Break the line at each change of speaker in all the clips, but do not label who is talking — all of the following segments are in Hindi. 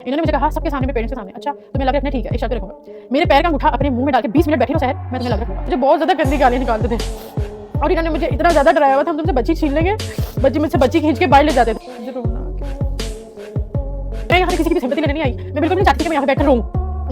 इन्होंने मुझे कहा सबके सामने, मेरे पेरेंट्स के सामने, अच्छा तुम्हें लग रखना ठीक है, एक शर्त पे रखूंगा। मेरे पैर का अंगूठा अपने मुंह में डाल के 20 मिनट बैठे रहो सहर, मैं तुम्हें लग रखूंगा। मुझे बहुत ज्यादा गंदी गालियां निकालते थे और इन्होंने मुझे इतना ज्यादा डराया हुआ था, हम तुमसे बच्ची छीन लेंगे, मुझसे बच्ची खींच के बाहर ले जाते थे। मैं यहाँ किसी की सिंपैथी लेने नहीं आई, मैं बिल्कुल नहीं चाहती कि मैं यहाँ बैठकर रोऊं,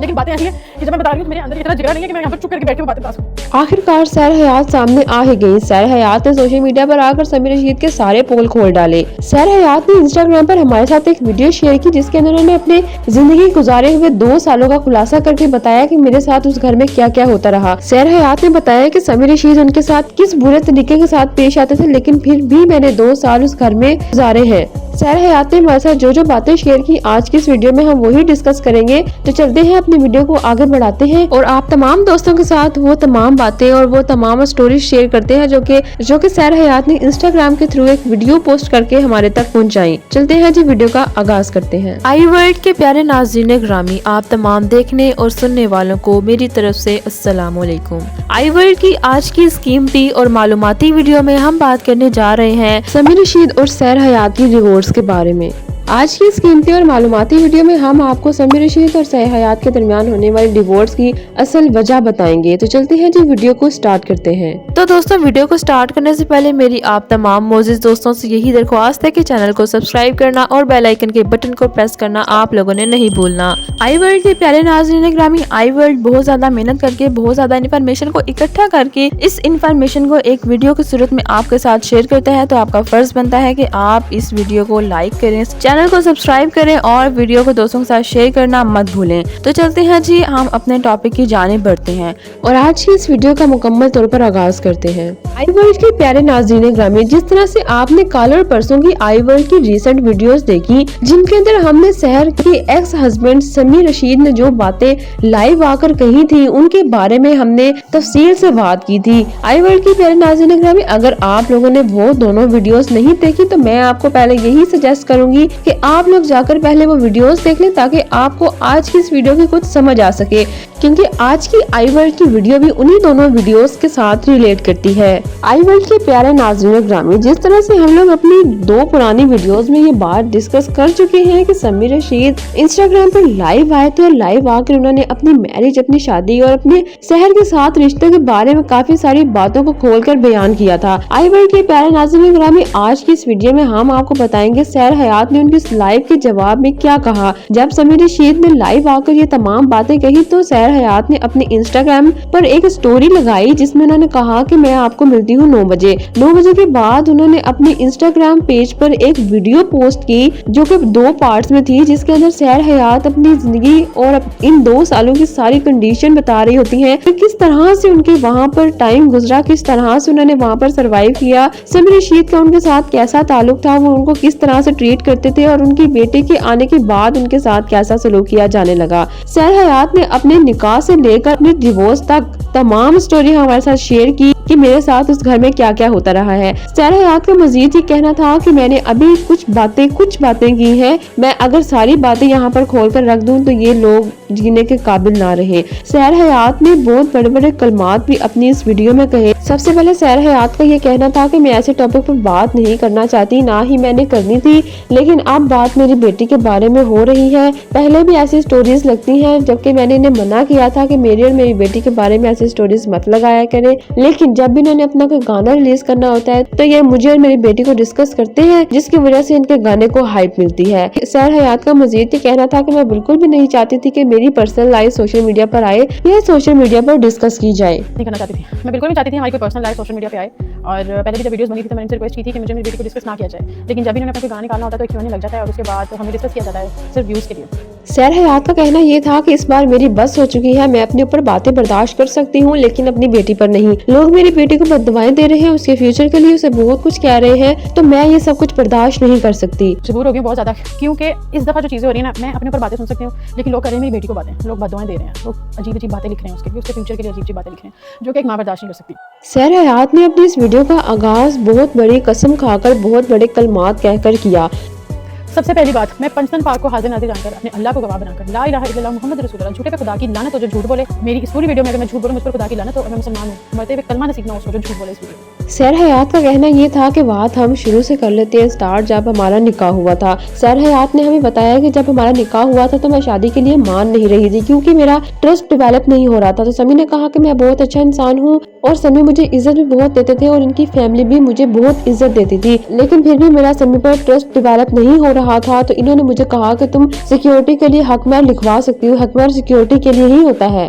लेकिन बातें ऐसी है कि जब मैं बता रही हूँ मेरे अंदर इतना जिगरा नहीं है कि मैं यहाँ पर चुप करके बैठ के बातें बता सकूं।
आखिरकार सैर हयात सामने आ ही गई। सैर हयात ने सोशल मीडिया पर आकर समीर रशीद के सारे पोल खोल डाले। सैर हयात ने इंस्टाग्राम पर हमारे साथ एक वीडियो शेयर की जिसके अंदर उन्होंने अपने जिंदगी गुजारे हुए 2 सालों का खुलासा करके बताया कि मेरे साथ उस घर में क्या क्या होता रहा। सैर हयात ने बताया कि समीर रशीद उनके साथ किस बुरे तरीके के साथ पेश आते थे, लेकिन फिर भी मैंने 2 साल उस घर में गुजारे हैं। सैर हयात ने हमारे साथ जो बातें शेयर की आज की इस वीडियो में हम वही डिस्कस करेंगे। तो चलते हैं अपनी वीडियो को आगे बढ़ाते हैं और आप तमाम दोस्तों के साथ वो तमाम बातें और वो तमाम स्टोरीज शेयर करते हैं जो कि सैर हयात ने इंस्टाग्राम के थ्रू एक वीडियो पोस्ट करके हमारे तक पहुंचाई। चलते हैं जी, वीडियो का आगाज करते हैं।
आई वर्ल्ड के प्यारे नाज़रीन ग्रामी, आप तमाम देखने और सुनने वालों को मेरी तरफ से अस्सलाम वालेकुम। आई वर्ल्ड की आज की इस कीमती और मालूमाती वीडियो में हम बात करने जा रहे हैं
समीर रशीद और सैर हयात की डिवोर्स के बारे में। आज की इस कीमती और मालूमाती वीडियो में हम आपको समीर रशीद और सैर हयात के दरमियान होने वाली डिवोर्स की असल वजह बताएंगे। तो चलते हैं जी, वीडियो को स्टार्ट करते हैं।
तो दोस्तों, वीडियो को स्टार्ट करने से पहले मेरी आप तमाम मोजिज दोस्तों से यही दरख्वास्त है कि चैनल को सब्सक्राइब करना और बेल आइकन के बटन को प्रेस करना आप लोगों ने नहीं भूलना। आई वर्ल्ड के प्यारे नाज़रीन ग्रामी, आई वर्ल्ड बहुत ज्यादा मेहनत करके बहुत ज्यादा इन्फॉर्मेशन को इकट्ठा करके इस इन्फॉर्मेशन को एक वीडियो की सूरत में आपके साथ शेयर करता है। तो आपका फर्ज बनता है कि आप इस वीडियो को लाइक करें, चैनल को सब्सक्राइब करें और वीडियो को दोस्तों के साथ शेयर करना मत भूलें। तो चलते हैं जी, हम अपने टॉपिक की जानिब बढ़ते हैं
और आज की इस वीडियो का मुकम्मल तौर पर आगाज करते हैं। आई वर्ल्ड के प्यारे नाज़रीन ग्रामी, जिस तरह से आपने कल और परसों की आई वर्ल्ड की रीसेंट वीडियोस देखी जिनके अंदर हमने सहर के एक्स हस्बैंड समीर रशीद ने जो बातें लाइव आकर कही थी उनके बारे में हमने तफसील से बात की थी। आई वर्ल्ड के प्यारे नाज़रीन ग्रामी, अगर आप लोगों ने वो दोनों वीडियोस नहीं देखी तो मैं आपको पहले यही सजेस्ट करूंगी कि आप लोग जाकर पहले वो वीडियोस देख लें ताकि आपको आज की इस वीडियो की कुछ समझ आ सके, क्योंकि आज की आई वर्ल्ड की वीडियो भी उन्हीं दोनों वीडियोस के साथ रिलेट करती है। आई वर्ल्ड के प्यारे नाज़रीन ग्रामी, जिस तरह से हम लोग अपनी 2 पुरानी वीडियोस में ये बात डिस्कस कर चुके हैं कि समीर रशीद इंस्टाग्राम पर लाइव आए थे और लाइव आकर उन्होंने अपनी मैरिज, अपनी शादी और अपने सहर के साथ रिश्ते के बारे में काफी सारी बातों को खोलकर बयान किया था। आई वर्ल्ड के प्यारे नाज़रीन ग्रामी, आज की इस वीडियो में हम आपको बताएंगे सैर हयात ने उनकी लाइव के जवाब में क्या कहा। जब समीर रशीद ने लाइव आकर ये तमाम बातें कही तो सैर हयात ने अपने इंस्टाग्राम पर एक स्टोरी लगाई जिसमें उन्होंने कहा कि मैं आपको मिलती हूँ 9 बजे। 9 बजे के बाद उन्होंने अपने इंस्टाग्राम पेज पर एक वीडियो पोस्ट की जो कि 2 पार्ट्स में थी, जिसके अंदर सैर हयात अपनी जिंदगी और इन 2 सालों की सारी कंडीशन बता रही होती हैं, फिर किस तरह से उनके वहाँ पर टाइम गुजरा, किस तरह से उन्होंने वहाँ पर सर्वाइव किया, समीर रशीद का उनके साथ कैसा ताल्लुक था, वो उनको किस तरह से ट्रीट करते थे और उनकी बेटे के आने के बाद उनके साथ कैसा सलूक किया जाने लगा। सैर हयात ने अपने निकाह से लेकर अपने डिवोर्स तक तमाम स्टोरी हमारे साथ शेयर की कि मेरे साथ उस घर में क्या क्या होता रहा है। सैर हयात का मजीद ये कहना था कि मैंने अभी कुछ बातें की हैं, मैं अगर सारी बातें यहाँ पर खोल कर रख दूं तो ये लोग जीने के काबिल ना रहे। सैर हयात ने बहुत बड़े बड़े कलमात भी अपनी इस वीडियो में कहे। सबसे पहले सैर हयात का ये कहना था कि मैं ऐसे टॉपिक पर बात नहीं करना चाहती, ना ही मैंने करनी थी, लेकिन अब बात मेरी बेटी के बारे में हो रही है। पहले भी ऐसी स्टोरीज लगती हैं, जबकि मैंने इन्हें मना किया था कि मेरी और मेरी बेटी के बारे में ऐसी स्टोरीज मत लगाया करें, लेकिन जब भी इन्होंने अपना कोई गाना रिलीज करना होता है तो ये मुझे और मेरी बेटी को डिस्कस करते हैं, जिसकी वजह से इनके गाने को हाइप मिलती है। सैर हयात का मजीद ये कहना था कि मैं बिल्कुल भी नहीं चाहती थी कि मेरी पर्सनल लाइफ सोशल मीडिया पर आए या सोशल मीडिया पर डिस्कस की जाए।
नहीं करना चाहती थी, मैं बिल्कुल नहीं चाहती थी हमारी कोई पर्सनल लाइफ सोशल मीडिया पे आए। और पहले भी जब वीडियोस बनी थी तो मैंने रिक्वेस्ट की थी कि मुझे मेरी बेटी को डिस्कस ना किया जाए, लेकिन जब भी इन्होंने अपना कोई गाना निकालना होता है तो क्यों नहीं लग जाता है और उसके बाद हमें डिस्कस किया जाता है सिर्फ व्यूज के लिए।
सैर हयात का कहना ये था कि इस बार मेरी बस हो चुकी है, मैं अपने ऊपर बातें बर्दाश्त कर सकती हूँ लेकिन अपनी बेटी पर नहीं। लोग मेरी बेटी को बददुआएं दे रहे हैं, उसके फ्यूचर के लिए उसे बहुत कुछ कह रहे हैं, तो मैं ये सब कुछ बर्दाश्त नहीं कर सकती।
मजबूर हो गई बहुत ज्यादा, क्योंकि इस दफा जो चीजें हो रही है ना, मैं अपने ऊपर बातें सुन सकती हूँ लेकिन लोग कर रहे हैं मेरी बेटी को बातें, लोग बददुआएं दे रहे हैं, लोग अजीब अजीब बातें लिख रहे हैं उसके फ्यूचर के लिए, अजीब बातें लिख रहे हैं जो कि एक माँ बर्दाश्त नहीं कर सकती।
सैर हयात ने अपनी इस वीडियो का आगाज बहुत बड़ी कसम खाकर, बहुत बड़े कलमात कहकर किया।
सबसे पहली बात, मैं पंचतन पाक को हाजिर नाज़िर जानकर अपने अल्लाह को गवाह बनाकर ला इलाहा इल्लल्लाह मुहम्मद रसूलुल्लाह, झूठे पे खुदा की लानत हो जो झूठ बोले। मेरी इस पूरी वीडियो में अगर मैं झूठ बोलूं मुझ पर खुदा की लानत हो और मैं मुसलमान हूँ, मरते हुए कलमा नसीब ना हो जो झूठ बोले इस वीडियो।
सैर हयात का कहना ये था कि बात हम शुरू से कर लेते हैं स्टार्ट जब हमारा निकाह हुआ था। सैर हयात ने हमें बताया कि जब हमारा निकाह हुआ था तो मैं शादी के लिए मान नहीं रही थी क्योंकि मेरा ट्रस्ट डेवलप नहीं हो रहा था। तो समी ने कहा कि मैं बहुत अच्छा इंसान हूँ और समी मुझे इज्जत भी बहुत देते थे और इनकी फैमिली भी मुझे बहुत इज्जत देती थी, लेकिन फिर भी मेरा समी पर ट्रस्ट डेवलप नहीं हो रहा था। तो इन्होंने मुझे कहा कि तुम सिक्योरिटी के लिए हकमहर लिखवा सकती हो, हकमहर सिक्योरिटी के लिए ही होता है।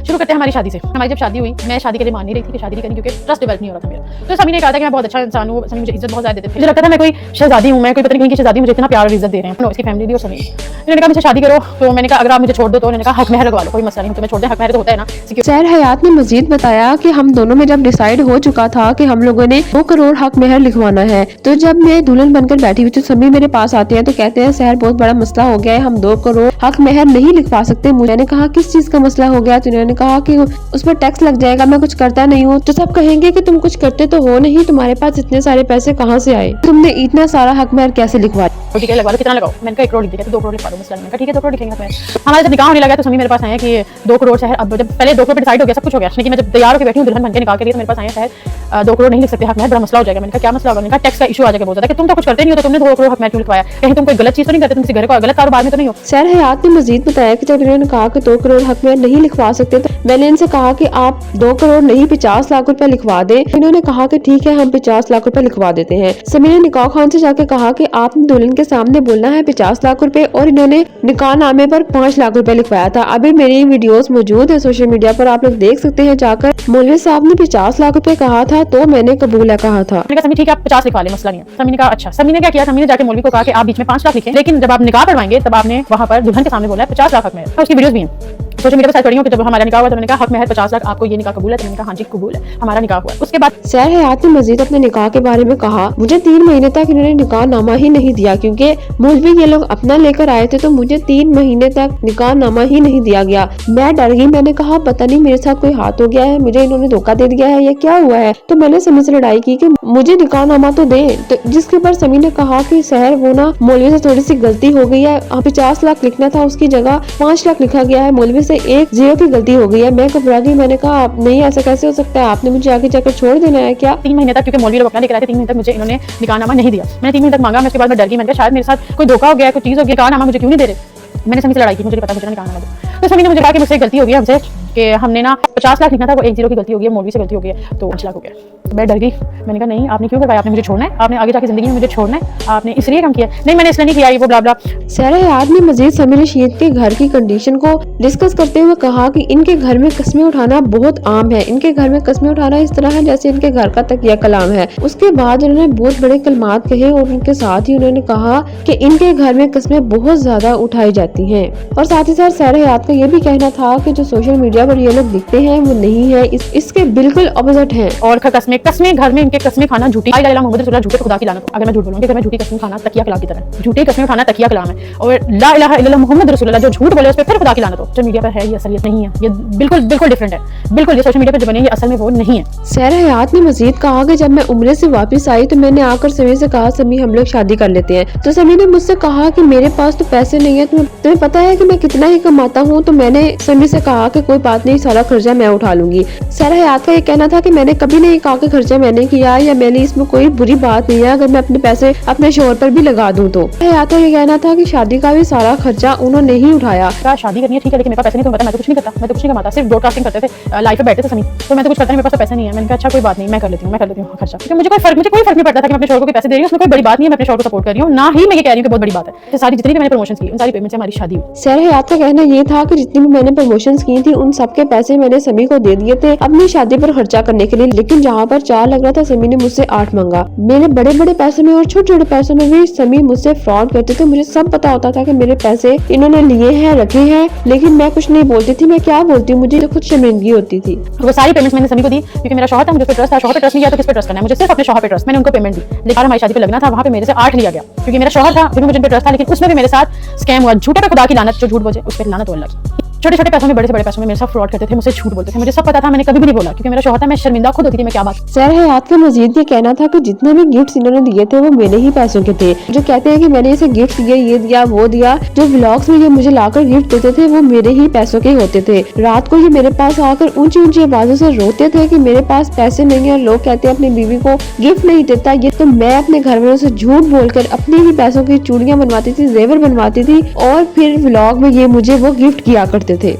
शुरू करते हैं हमारी शादी से। हमारी जब शादी हुई, मैं शादी के लिए मान नहीं रही थी कि शादी नहीं करनी क्योंकि ट्रस्ट डेवलप नहीं हो रहा था मेरा। तो समी ने कहा था कि मैं बहुत अच्छा इंसान हूँ, समी मुझे इज्जत बहुत ज्यादा देते थे। मुझे लगता था मैं कोई शहजादी हूँ, मैं कोई पता नहीं की शहजादी, मुझे इतना प्यार और इज्जत दे रहे हैं इसकी फैमिली भी और समी। उन्होंने कहा मुझे शादी करो, तो मैंने कहा अगर आप मुझे छोड़ दो तो उन्होंने कहा हक महर लगवा लो, कोई मसला नहीं, तुम्हें छोड़ दे, हक महर तो होता है ना।
सैर हयात ने मजीद बताया कि हम दोनों में जब डिसाइड हो चुका था कि हम लोगों ने 2 करोड़ हक महर लिखवाना है, तो जब मैं दुल्हन बनकर बैठी हुई थी सभी मेरे पास आते हैं तो कहते हैं सैर बहुत बड़ा मसला हो गया है, हम 2 करोड़ हक महर नहीं लिखवा सकते। मैंने कहा किस चीज का मसला हो गया, तो उन्होंने कहा कि उस पर टैक्स लग जाएगा, मैं कुछ करता नहीं हूँ। तो सब कहेंगे कि तुम कुछ करते तो हो नहीं, तुम्हारे पास इतने सारे पैसे कहाँ से आए, तुमने इतना सारा हक महर कैसे लिखवा।
ठीक है लगवा लो, कितना लगाओ, मैंने कहा 1 करोड़ लिख दिया, तो 2 करोड़ लिखवा दो, मसला नहीं। ठीक है 2 करोड़ लिखेंगे हमें। हमारा जब निकाह होने लगा तो समी मेरे पास आए कि 2 करोड़ शहर, अब जब पहले 2 करोड़ पे डिसाइड हो गया, सब कुछ हो गया, लेकिन मैं जब तैयार होकर बैठी हूँ दुल्हन बनके निकाह के लिए तो मेरे पास आए शहर 2 करोड़ नहीं लिख सकते, हक महर बड़ा मसला हो जाएगा। मैंने कहा क्या मसला होगा, मैंने कहा टैक्स का इशू आ जाएगा बहुत ज्यादा, कि तुम तो कुछ करते नहीं हो तो तुमने 2 करोड़ हक महर क्यों लिखवाया, कहीं तुम कोई गलत चीज तो नहीं करते, तुम किसी घर का गलत कारोबार में तो नहीं हो।
सैर हयात ने मजीद बताया कि जब इन्होंने कहा कि 2 करोड़ हक महर नहीं लिखवा सकते तो मैंने इनसे कहा कि आप 2 करोड़ नहीं 50 लाख रुपए लिखवा दें। इन्होंने कहा कि ठीक है हम 50 लाख रुपए लिखवा देते हैं। समी ने निकाह खान से जाके कहा कि आपने दुल्हन के सामने बोलना है 50 लाख रुपए और इन्होंने निकाह नामे पर 5 लाख रुपए लिखवाया था। अभी मेरी वीडियोस मौजूद है सोशल मीडिया पर, आप लोग देख सकते हैं जाकर। मौलवी साहब ने 50 लाख रुपए कहा था तो मैंने कबूल है कहा था।
मैंने कहा समी ठीक है आप 50 लिखवा ले, मसला नहीं है। समी ने कहा अच्छा। समी ने क्या किया, समी ने जाके मौलवी को कहा कि आप बीच में 5 लाख लिखें, लेकिन जब आप निकाह पढ़वाएंगे तब आपने वहां पर दुल्हन के सामने बोला है 50 लाख हक महर। उसकी वीडियोस भी हैं सोशल मीडिया पर साइड पड़ी हूं कि जब हमारा निकाह हुआ तो मैंने कहा हक महर 50 लाख, आपको ये निकाह कबूल है, तो मैंने कहा हाँ जी कबूल है, हमारा निकाह हुआ। उसके बाद
सैर हयात ने मजीद अपने निकाह के बारे में कहा, मुझे 3 महीने तक इन्होंने निकाह नामा ही नहीं दिया क्योंकि मौलवी ये लोग अपना लेकर आए थे, तो मुझे 3 महीने तक निकाह नामा ही नहीं दिया गया। मैं डर गई, मैंने कहा पता नहीं मेरे साथ कोई हाथ हो गया है, मुझे इन्होंने धोखा दे दिया है या क्या हुआ है। तो मैंने समी से लड़ाई की कि मुझे निकाह नामा तो दे, तो जिसके ऊपर समी ने कहा कि सहर वो ना मौलवी से थोड़ी सी गलती हो गई है, 50 लाख लिखना था उसकी जगह 5 लाख लिखा गया है, मौलवी से 1 0 की गलती हो गई है। मैं घबरा गई, मैंने कहा नहीं ऐसा कैसे हो सकता है, आपने मुझे आगे जाकर छोड़ देना है क्या।
3 महीने तक क्योंकि मौलवी लोग अपना लेकर आए थे, 3 महीने तक मुझे इन्होंने निकाहनामा नहीं दिया। मैंने 3 महीने तक मांगा, मैं उसके बाद मैं डर गई, मैंने कहा शायद मेरे साथ कोई धोखा हो गया, कोई चीज हो गई, निकाहनामा मुझे क्यों नहीं दे रहे। मैंने समी से लड़ाई की, मुझे पता मुझे निकाहनामा दो। तो समी ने मुझे कहा कि मुझसे गलती हो गई हमसे कि हमने ना 50 लाख लिखना था, वो 1 0 की गलती हो गई है, मौलवी से गलती हो गई है, तो 5 लाख हो गया। मैं डर गई, मैंने कहा नहीं आपने क्यों करवाया, आपने मुझे छोड़ना है, आपने आगे जाके जिंदगी में मुझे छोड़ना है, आपने इसलिए काम किया। नहीं मैंने इसलिए नहीं किया, ये वो ब्ला ब्ला।
सैर हयात ने मजीद समी रशीद के घर की कंडीशन को डिस्कस करते हुए कहा कि इनके घर में कस्में उठाना बहुत आम है, इनके घर में कस्में उठाना इस तरह है जैसे इनके घर का तकिया कलाम है। उसके बाद उन्होंने बहुत बड़े कलमात कहे और उनके साथ ही उन्होंने कहा कि इनके घर में कस्में बहुत ज्यादा उठाई जाती हैं। और साथ ही साथ सैर हयात का ये भी कहना था कि जो सोशल मीडिया पर ये लोग दिखते हैं वो नहीं है, इसके बिल्कुल ऑपोजिट हैं।
और कस्में घर में इनके कस्में खाना झूठी, ला इलाहा इल्लल्लाह मुहम्मद रसूलुल्लाह, झूठे खुदा की लानत। अगर मैं झूठ बोलूंगी घर में झूठी कस्में खाना तकिया कलाम की तरह, झूठी कस्में खाना तकिया कलाम है। और ला इलाहा इल्लल्लाह मुहम्मद रसूलुल्लाह जो झूठ बोले उस पर फिर खुदा की लानत हो, जो मीडिया पर है ये असलियत नहीं है, ये बिल्कुल बिल्कुल डिफरेंट है, बिल्कुल ये सोशल मीडिया पर जो बने ये असल में वो नहीं है।
सैर हयात ने मजीद कहा कि जब मैं उम्रे से वापस आई तो मैंने आकर समी से कहा समी हम लोग शादी कर लेते हैं। तो समी ने मुझसे कहा कि मेरे पास तो पैसे नहीं है, तुम्हें पता है कि मैं कितना ही कमाता हूँ। तो मैंने समी से कहा कि कोई बात नहीं, सारा खर्चा मैं उठा लूंगी। सैर हयात का ये कहना था कि मैंने कभी नहीं कहा कि खर्चा मैंने किया या मैंने इसमें कोई बुरी बात नहीं है अगर मैं अपने पैसे अपने शोहर पर भी लगा दूं। तो हयात का ये कहना था कि शादी का भी सारा खर्चा उन्होंने ही उठाया।
शादी करनी है ठीक है, लेकिन मेरे पास पैसे नहीं, तो पता मैं तो कुछ नहीं करता, मैं तो कुछ नहीं कमाता, सिर्फ ब्रॉडकास्टिंग करते थे, लाइव पे बैठते थे समी, तो मैं तो कुछ करता नहीं, मेरे पास पैसे नहीं है। मैंने कहा अच्छा कोई बात नहीं, मैं कर लेती हूँ खर्चा, क्योंकि मुझे कोई फर्क नहीं पड़ता था कि मैं अपने शोहर को पैसे दे रही हूँ, उसमें कोई बड़ी बात नहीं है, मैं अपने शोहर को सपोर्ट कर रही हूँ, ना ही मैं ये कह रही हूँ कि बहुत बड़ी बात है। तो सारी जितनी भी मैंने प्रमोशंस की उन सारी पेमेंट से हमारी शादी हुई।
सैर हयात का कहना ये था कि जितनी भी मैंने प्रमोशंस की थी उन सबके पैसे मैंने समी को दे दिए थे अपनी शादी पर खर्चा करने के लिए, लेकिन जहाँ पर 4 लग रहा था समी ने मुझसे 8 मांगा। मेरे बड़े बड़े पैसे में और छोटे छोटे पैसों में भी समी मुझसे फ्रॉड करते थे। मुझे सब पता होता था कि मेरे पैसे इन्होंने लिए हैं रखे हैं, लेकिन मैं कुछ नहीं बोलती थी। मैं क्या बोलती हूँ, मुझे तो खुद शर्मिंदगी होती थी।
वो सारी पेमेंट्स मैंने समी को दी क्योंकि मेरा शौहर था, मुझे ट्रस्ट था, शौहर पे ट्रस्ट नहीं किया तो किस पे ट्रस्ट करना है, मुझे सिर्फ अपने शौहर पे ट्रस्ट, मैंने उनको पेमेंट दी। लेकिन हमारी शादी पे लगना था, वहाँ पे मेरे से 8 लिया गया क्योंकि मेरा शौहर था, फिर मुझे ट्रस्ट था, लेकिन उसमें भी मेरे साथ स्कैम हुआ। झूठे पे खुदा की लानत, जो झूठ बोले उस पर लानत हो अल्लाह की। छोटे छोटे पैसों में, बड़े से बड़े पैसों में मेरे साथ फ्रॉड करते थे, मुझसे झूठ बोलते थे। मुझे सब पता था, मैंने कभी भी नहीं बोला क्योंकि मेरा शौहर था। मैं शर्मिंदा खुद होती थी, मैं क्या बात।
सहर हयात का मजीद ये कहना था कि जितने भी गिफ्ट्स इन्होंने दिए थे वो मेरे ही पैसों के थे। जो कहते हैं कि मैंने इसे गिफ्ट दिए, ये दिया वो दिया, जो व्लॉग्स में ये मुझे लाकर गिफ्ट देते थे वो मेरे ही पैसों के होते थे। रात को ये मेरे पास आकर ऊंची ऊंची आवाजों से रोते थे कि मेरे पास पैसे नहीं है, लोग कहते हैं अपनी बीवी को गिफ्ट नहीं देता। ये तो मैं अपने घर वालों से झूठ बोलकर अपने ही पैसों की चूड़ियां बनवाती थी, जेवर बनवाती थी और फिर व्लॉग में ये मुझे वो गिफ्ट किया करते थे।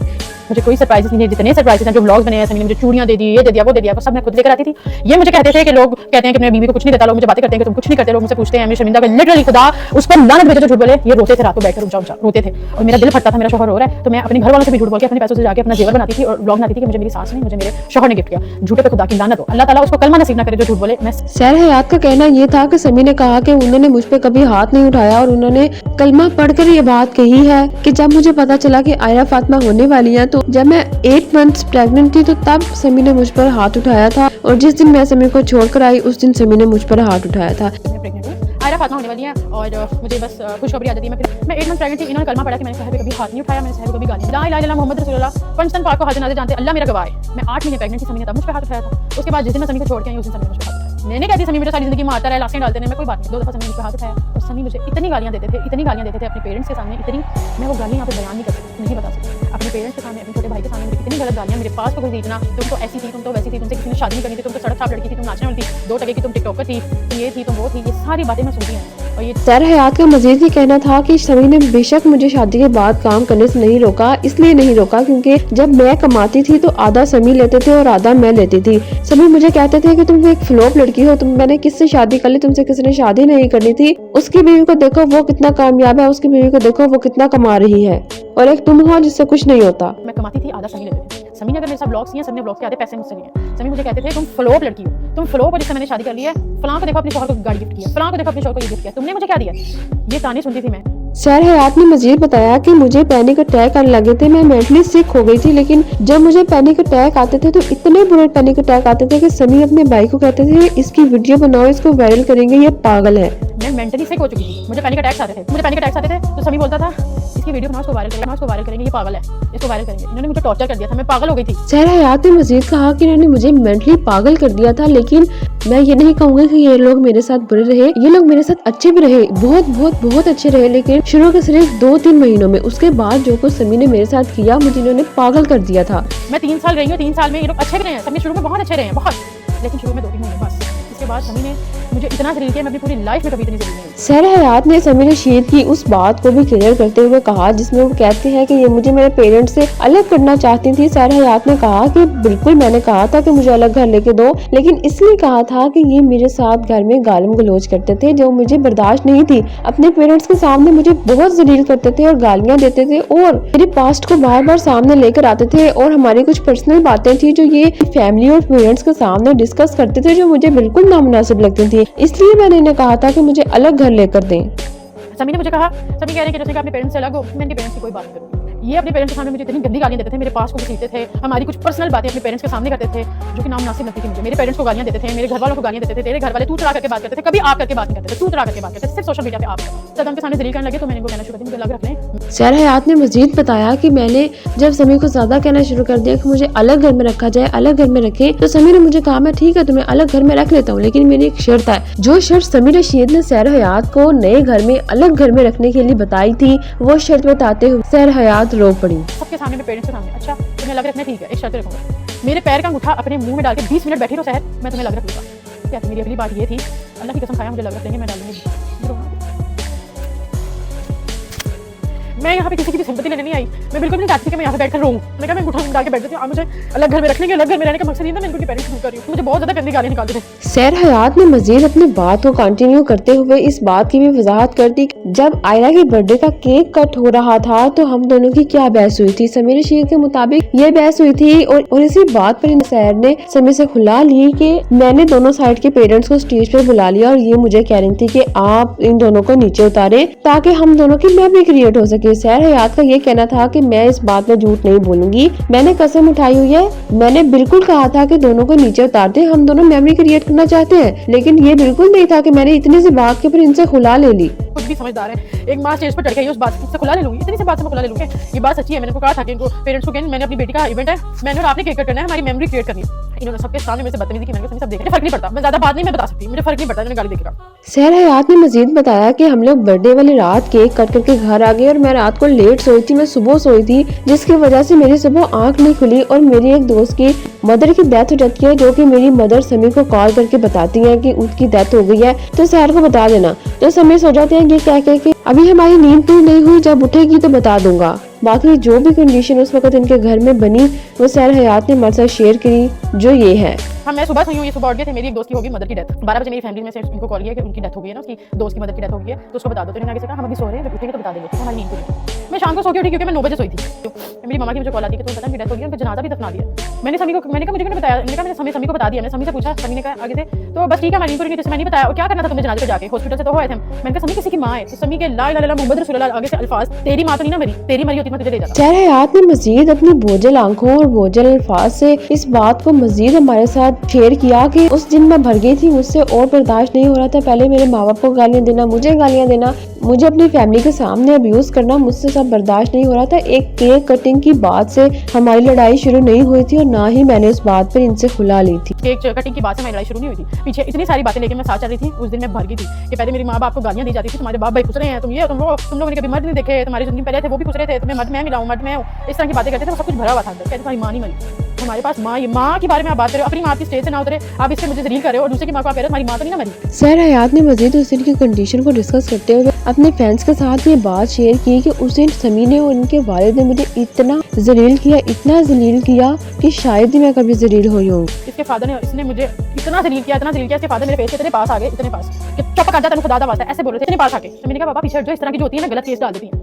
मुझे कोई सरप्राइजेस नहीं, जितने सरप्राइजेस हैं जो व्लॉग्स बने हैं, समीने मुझे चूड़ियां दे दी, ये दे दिया वो दे दिया, वो सब मैं खुद लेकर आती थी। ये मुझे कहते थे कि लोग कहते हैं कि अपनी बीवी को कुछ नहीं देता, लोग मुझे बातें करते हैं कि तुम कुछ नहीं करते, लोग मुझसे पूछते हैं, मैं शर्मिंदा कर लिटरली खुदा उस पर लानत भेजे जो झूठ बोले। ये रोते थे रात को बैठकर ऊंचा ऊंचा रोते थे और मेरा दिल फटता था, मेरा शौहर रो रहा है। तो मैं अपने घर वालों से भी झूठ बोल के अपने पैसों से जाके अपना जेवर बनाती थी और व्लॉग बनाती थी कि मुझे मेरी सास ने, मुझे मेरे शौहर ने गिफ्ट किया। झूठे पे खुदा की लानत हो, अल्लाह ताला उसको कलमा नसीब ना करे जो झूठ बोले। मैं
सहर हयात का कहना ये था कि समी ने कहा कि उन्होंने मुझ पे कभी हाथ नहीं उठाया और उन्होंने कलमा पढ़कर ये बात कही है कि जब मुझे पता चला कि आयरा फातिमा होने वाली है, तो जब मैं 8 मंथ्स प्रेग्नेंट थी तो तब समी ने मुझ पर हाथ उठाया था और जिस दिन मैं समी को छोड़कर आई उस दिन समी ने मुझ पर हाथ उठाया था।
प्रेग्नेंट हूँ, आयरा फातिमा होने वाली है और मुझे बस खुशखबरी आ जाती है। मैं 8 मंथ प्रेग्नेंट थी, इन्होंने कलमा पढ़ा कि मैंने सहर पे कभी हाथ नहीं उठाया, मैंने सहर पे कभी गाली, ला इलाहा इल्लल्लाह मोहम्मद रसूलुल्लाह, पंचतन पाक को हाजिर नाज़िर जानते, अल्लाह मेरा गवाह है। मैं 8 महीने प्रेग्नेंट थी, समी ने तब मुझ पे हाथ उठाया था। उसके बाद जिस दिन मैं समी को छोड़ के आई उस दिन समी ने मुझ पे हाथ उठाया। मैंने कहती समी मेरे सारी जिंदगी में आता रहा, लाशें डालते रहे, मैं कोई बात नहीं। 2 दफा समी मुझ पे हाथ उठाया और समी मुझे इतनी गालियां देते थे, इतनी गालियां देते थे अपने पेरेंट्स के सामने, इतनी मैं वो गालियां यहाँ पे बयान नहीं कर सकती, नहीं बता सकती। अपने पेरेंट्स के सामने, अपने छोटे भाई के सामने मुझे इतनी गलत गालियां, मेरे पास को कोई दीजना, तुम तो ऐसी थी, तुम तो वैसी थी, तुमसे किसी ने शादी नहीं करनी थी, तुम तो सड़क छाप लड़की थी, तुम नाचने वाली थी, 2 टके की तुम टिकटॉकर थी, तुम ये थी, तुम वो थी, ये सारी बातें मैं सुनती हूँ। और ये
सहर हयात का मजीद ये कहना था कि समी ने बेशक मुझे शादी के बाद काम करने से नहीं रोका, इसलिए नहीं रोका क्योंकि जब मैं कमाती थी तो आधा समी लेते थे और आधा मैं लेती थी। समी मुझे कहते थे कि तुम एक फ्लॉप लड़की हो, मैंने किससे शादी कर ली, तुमसे किसी ने शादी नहीं करनी थी। उसकी बीवी को देखो वो कितना कामयाब है, उसकी बीवी को देखो वो कितना कमा रही है और एक तुम हो जिससे कुछ नहीं होता।
मैं कमाती थी, आधा समी लेते थे। समी ने अगर मेरे साथ ब्लॉग्स किए, समी ने ब्लॉग्स के आधे पैसे मुझसे लिए। समी मुझे कहते थे तुम फ्लॉप लड़की हो, तुम फ्लॉप हो जिससे मैंने शादी कर ली है, फलां को देखो अपने शौहर को गाड़ी गिफ्ट किया, फलां को देखो अपने शौहर को ये गिफ्ट किया, तुमने मुझे क्या दिया। ये ताने सुनती थी मैं।
सहर हयात ने मजीद बताया कि मुझे पैनिक अटैक आने लगे थे, मैं मेंटली सिक हो गई थी, लेकिन जब मुझे पैनिक अटैक आते थे तो इतने बुरे पैनिक अटैक आते थे कि समी अपने भाई को कहते थे इसकी वीडियो बनाओ, इसको वायरल करेंगे, ये पागल है।
मैं मेंटली सिक हो चुकी थी, मुझे पैनिक अटैक्स आते थे, तो समी बोलता था इसकी वीडियो बनाओ, इसको वायरल करेंगे, ये पागल है, इसको वायरल करेंगे। इन्होंने मुझे टॉर्चर कर दिया था, मैं पागल हो गई थी।
सहर हयात ने मजीद कहा कि इन्होंने मुझे मेंटली पागल कर दिया था, लेकिन मैं ये नहीं कहूँगी कि ये लोग मेरे साथ बुरे रहे, ये लोग मेरे साथ अच्छे भी रहे, बहुत बहुत बहुत अच्छे रहे, लेकिन शुरू के सिर्फ 2-3 महीनों में, उसके बाद जो कुछ समी ने मेरे साथ किया मुझे इन्होंने पागल कर दिया था।
मैं 3 साल रही हूँ, 3 साल में ये लोग अच्छे भी रहे हैं, समी शुरू में बहुत अच्छे रहे हैं, बहुत, लेकिन शुरू में 2-3 महीने बस। इसके बाद समी ने मुझे इतना जलील किया, मैं अपनी पूरी लाइफ में कभी इतनी जलील नहीं हुई।
सहर हयात ने समी रशीद की उस बात को भी क्लियर करते हुए कहा जिसमें वो कहते हैं कि ये मुझे मेरे पेरेंट्स से अलग करना चाहती थी। सहर हयात ने कहा कि बिल्कुल मैंने कहा था कि मुझे अलग घर लेके दो, लेकिन इसलिए कहा था कि ये मेरे साथ घर में गालिम गलौज करते थे जो मुझे बर्दाश्त नहीं थी। अपने पेरेंट्स के सामने मुझे बहुत जलील करते थे और गालियां देते थे और मेरे पास्ट को बार बार सामने लेकर आते थे और हमारी कुछ पर्सनल बातें थी जो ये फैमिली और पेरेंट्स के सामने डिस्कस करते थे जो मुझे बिल्कुल नामुनासिब लगती थी। इसलिए मैंने इन्हें कहा था कि मुझे अलग घर लेकर दें।
समी ने मुझे कहा, समी कह रहे हैं कि जैसे कि अपने पेरेंट्स से अलग हो, मैं इनके पेरेंट्स की कोई बात नहीं करूँगी। ये अपने पेरेंट्स के सामने मुझे इतनी गंदी गालियां देते थे, मेरे पास को घसीटते थे, हमारी कुछ पर्सनल बातें अपने पेरेंट्स के सामने करते थे जो कि नामुनासिब लगती थी मुझे। मेरे पेरेंट्स को गालियां देते थे, मेरे घर वालों को गालियां देते थे, तेरे घर वाले तू चढ़ा करके बात करते थे, कभी आप करके बात नहीं करते थे, तू चढ़ा करके बात करते थे, सिर्फ सोशल मीडिया पे आप। जब उनके सामने जलील करने लगे तो मैंने इनको कहना शुरू कर दिया मुझे अलग रख लें।
सहर हयात ने मजीद बताया कि मैंने जब समी को ज्यादा कहना शुरू कर दिया कि मुझे अलग घर में रखा जाए, अलग घर में रखे, तो समी ने मुझे कहा मैं ठीक है तुम्हें अलग घर में रख लेता हूँ, लेकिन मेरी एक शर्त है। जो शर्त समी रशीद ने सहर हयात को नए घर में अलग घर में रखने के लिए बताई थी, वो शर्त बताते हुए सहर हयात रो पड़ी।
सबके सामने, मेरे पेरेंट्स के सामने, अच्छा तुम्हें अलग रखना ठीक है, एक शर्त रखूंगा, मेरे पैर का अंगूठा अपने मुंह में डाल के 20 मिनट बैठी रहो सहर, मैं तुम्हें अलग रख लूंगा। क्या मेरी अगली बात ये थी, अल्लाह की कसम खाया मुझे अलग रख लेंगे, मैं डालूंगी। मैं यहाँ पे किसी की भी सिंपैथी लेने नहीं आई, मैं बिल्कुल नहीं चाहती कि मैं यहाँ पे बैठकर रोऊं। मैं कहा मैं अंगूठा डाल के बैठ जाती हूँ, मुझे अलग घर में रखने के, अलग घर में रहने का मकसद ये था मैं इनके पेरेंट्स को कर रही हूँ। मुझे बहुत ज्यादा गंदी गालियां निकालते थे।
सहर हयात ने मजीद अपनी बात को कंटिन्यू करते हुए इस बात की भी वजाहत कर दी जब आयरा के बर्थडे का केक कट हो रहा था तो हम दोनों की क्या बहस हुई थी। समी रशीद के मुताबिक ये बहस हुई थी और इसी बात पर सहर ने समी से खुला ली कि मैंने दोनों साइड के पेरेंट्स को स्टेज पर बुला लिया और ये मुझे कह रही थी कि आप इन दोनों को नीचे उतारे ताकि हम दोनों की मैप भी क्रिएट हो सके। देखिए, सहर हयात का ये कहना था कि मैं इस बात में झूठ नहीं बोलूंगी, मैंने कसम उठाई हुई है, मैंने बिल्कुल कहा था कि दोनों को नीचे उतार दे, हम दोनों मेमोरी क्रिएट करना चाहते हैं। लेकिन ये बिल्कुल नहीं था कि मैंने इतनी सी बात के ऊपर इनसे खुला ले ली।
कुछ भी समझदार है, एक माँ स्टेज पर चढ़ गई, उस बात से खुला ले लूंगी, इतनी सी बात से मैं खुला ले लूंगी। ये बात सच्ची है, मैंने उनको कहा था कि इनको पेरेंट्स को कहना, मैंने अपनी बेटी का इवेंट है, मैंने और आपने केक कट करना है, हमारी मेमोरी क्रिएट करनी है। इन्होंने सबके सामने मेरे से बदतमीजी की, मैंने कहा सब देख, फर्क नहीं पड़ता, मैं ज्यादा बात नहीं मैं बता सकती, मुझे फर्क नहीं पड़ता, मैंने गाली देखेगा।
सहर हयात ने मजीद बताया कि हम लोग बर्थडे वाली रात केक कट करके घर आ गए और मैं रात को लेट सोई थी, मैं सुबह सोई थी, जिसकी वजह से मेरी सुबह आंख नहीं खुली और मेरी एक दोस्त की मदर की डेथ हो जाती है, जो कि मेरी मदर समी को कॉल करके बताती है कि उसकी डेथ हो गई है, तो सहर को बता देना। तो समी सो जाते हैं ये कह के अभी हमारी नींद पूरी नहीं हुई, जब उठेगी तो बता दूंगा। बाकी जो भी कंडीशन उस वक्त इनके घर में बनी वो सहर हयात ने हमारे साथ शेयर करी, जो ये है।
हाँ, मैं सुबह सोई हूँ, ये सुबह उठ गए थे, मेरी एक दोस्त की होगी मदर की डेथ। 12 बजे मेरी फैमिली में से इनको कॉल किया कि उनकी डेथ हो गई है ना, उसकी दोस्त की मदर की डेथ हो गई है, तो उसको बता दो। तो इन्होंने आगे से कहा हम अभी सो रहे हैं, जब उठेंगे तो बता देंगे, हमारी नींद पूरी। मैं शाम को सो के उठी क्योंकि मैं 9 बजे सोई थी। मेरी मम्मा की मुझे कॉल आती है कि तुम्हें पता है डेथ हो गई है, उनका जनाजा भी दफना दिया। मैंने समी को, मैंने कहा मुझे क्यों बताया, मैंने कहा मैंने समी को बता दिया, मैंने समी से पूछा, समी ने कहा आगे से तो बस ठीक है, हमारी नींद पूरी नहीं, मैंने नहीं बताया। और क्या करना था तुमने जनाजे पे जाके, हॉस्पिटल से तो हुए थे। मैंने कहा समी किसी की माँ है, तो समी के ला इलाहा इल्लल्लाह मुहम्मद रसूलुल्लाह आगे से अल्फाज, तेरी माँ तो नहीं ना मरी, तेरी मरी होती मैं तुझे ले जाता।
सहर हयात ने मजीद अपनी बोझल आंखों और बोझल अल्फाज से इस बात को मजीद हमारे साथ शेयर किया कि उस दिन मैं भर गई थी, मुझसे और बर्दाश्त नहीं हो रहा था। पहले मेरे माँ बाप को गालियाँ देना, मुझे गालियाँ देना, मुझे अपनी फैमिली के सामने अब्यूज करना, मुझसे सब बर्दाश्त नहीं हो रहा था। एक केक कटिंग की बात से हमारी लड़ाई शुरू नहीं हुई थी और ना ही मैंने उस बात पर इनसे खुला ली थी।
केक कटिंग की बात से हमारी लड़ाई शुरू नहीं हुई थी, पीछे इतनी सारी बातें लेके मैं साथ चल रही थी। उस दिन मैं भर गई थी कि पहले मेरी माँ बाप को गालियाँ दी जाती थी, तुम्हारे बाप भाई खुश रहे हैं, तुम ये तुम वो, तुम लोगों ने कभी मर्द नहीं देखे, तुम्हारी जिंदगी पहले थे वो भी खुश रहे थे, तुम्हें मर्द मैं मिलाऊं, मर्द मैं हूँ, इस तरह की बातें करते थे। सब कुछ भरा हुआ था अंदर। कहते तुम्हारी माँ नहीं मरी, हमारे पास माँ, ये माँ के बारे में आप बात करें, अपनी माँ की स्टेज से ना उतरे, आप इससे मुझे जलील कर रहे हो और दूसरे की माँ को आप कह रहे हो तुम्हारी माँ तो नहीं ना मरी।
सहर हयात ने मजीद उस दिन की कंडीशन को डिस्कस करते हुए अपने फैंस के साथ ये बात शेयर की कि उस दिन समी ने और उनके वालिद ने मुझे इतना जलील किया, इतना जलील किया कि शायद ही मैं कभी जलील हुई हूँ।
इसके फादर ने, इसने मुझे इतना जलील किया, इतना जलील किया, इसके फादर मेरे फेस के इतने पास आ गए, इतने पास कि चुप कर जा, तेरे खुदा दा वास्ता, ऐसे बोल रहे थे, इतने पास आके। तो मैंने कहा बाबा पीछे जो इस तरह की जो होती है ना, गलत केस डाल देती है।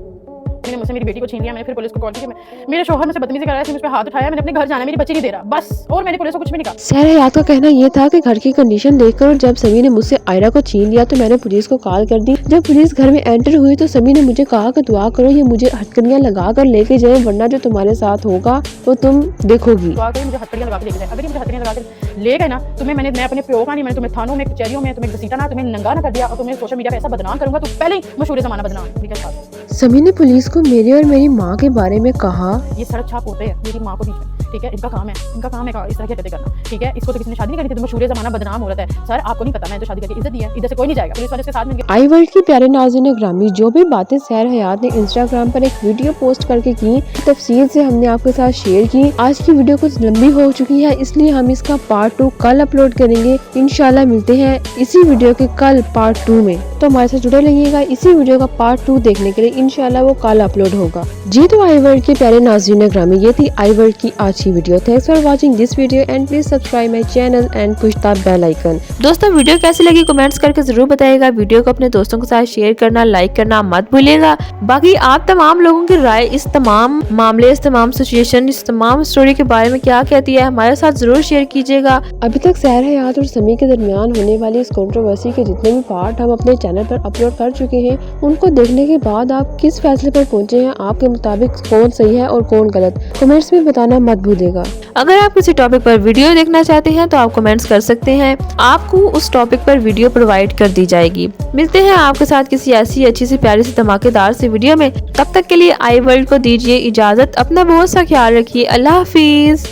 मैंने मुझसे मेरी बेटी को छीन लिया, मैंने फिर पुलिस को कॉल की, मेरे शौहर मुझसे बदतमीजी कर रहा है, मुझ पे हाथ उठाया, मैंने अपने घर जाना है, मेरी बच्ची नहीं दे रहा बस, और मैंने पुलिस को कुछ भी नहीं कहा।
सहर हयात का कहना ये था कि घर की कंडीशन देखकर और जब समी ने मुझसे आयरा को छीन लिया तो मैंने पुलिस को कॉल कर दी। जब पुलिस घर में एंटर हुई तो समी ने मुझे कहा कि दुआ करो ये मुझे हथकड़ियाँ लगा कर लेके जाए, वरना जो तुम्हारे साथ होगा वो तुम देखोगी।
दुआ करो मुझे हथकड़ियाँ लगा के लेके जाए, अगर ये मुझे हथकड़ियाँ लगा के ले गए ना, तुम्हें मैं अपने प्यो का नहीं, मैंने तुम्हें थानों में, कचहरियों में तुम्हें घसीटा ना, तुम्हें नंगा ना कर दिया और तुम्हें सोशल मीडिया पे ऐसा बदनाम करूंगा, तो पहले ही मशहूर जमाना बदनाम।
समी ने पुलिस को मेरे और मेरी माँ के बारे में कहा,
ये सड़क छाप होते हैं मेरी माँ को बीच में, ठीक है, इनका काम है इस तरह की हरकतें करना, ठीक है। इसको तो किसी ने शादी नहीं करनी थी, तो मशहूर जमाना बदनाम हो रहा है। सर आपको नहीं पता, मैं तो शादी करके इज्जत दी है, इधर से कोई नहीं जाएगा, पुलिस वाले के साथ मिलके।
आई वर्ल्ड की प्यारे नाज़रीन ग्रामी, जो भी बातें सहर हयात ने इंस्टाग्राम पर एक वीडियो पोस्ट करके की, तफसील से हमने आपके साथ शेयर की। आज की वीडियो कुछ लंबी हो चुकी है, इसलिए हम इसका पार्ट 2 कल अपलोड करेंगे। इंशाल्लाह मिलते हैं इसी वीडियो के कल पार्ट 2 में, तो हमारे साथ जुड़े रहिएगा इसी वीडियो का पार्ट 2 देखने के लिए। इंशाल्लाह वो कल अपलोड होगा जी। तो आई वर्ल्ड के प्यारे नाज़रीन ग्रामी, ये थी आई वर्ल्ड की आज की video. Thanks for watching this video and please subscribe my channel and push the bell icon.
दोस्तों वीडियो कैसी लगी कमेंट्स करके जरूर बताइएगा। वीडियो को अपने दोस्तों के साथ शेयर करना, लाइक करना मत भूलिएगा। बाकी आप तमाम लोगों की राय इस तमाम मामले, इस तमाम सिचुएशन, इस तमाम स्टोरी के बारे में क्या कहती है, हमारे साथ जरूर शेयर कीजिएगा।
अभी तक सहर हयात और समी के दरमियान होने वाली इस कंट्रोवर्सी के जितने भी पार्ट हम अपने चैनल पर अपलोड कर चुके हैं, उनको देखने के बाद आप किस फैसले पर पहुंचे हैं, आपके मुताबिक कौन सही है और कौन गलत, कमेंट्स में बताना मत भूलिएगा।
अगर आप किसी टॉपिक पर वीडियो देखना चाहते हैं तो आप कमेंट्स कर सकते हैं, आपको उस टॉपिक पर वीडियो प्रोवाइड कर दी जाएगी। मिलते हैं आपके साथ किसी ऐसी अच्छी सी प्यारी सी धमाकेदार सी वीडियो में। तब तक के लिए आई वर्ल्ड को दीजिए इजाजत। अपना बहुत सा ख्याल रखिए। अल्लाह हाफिज।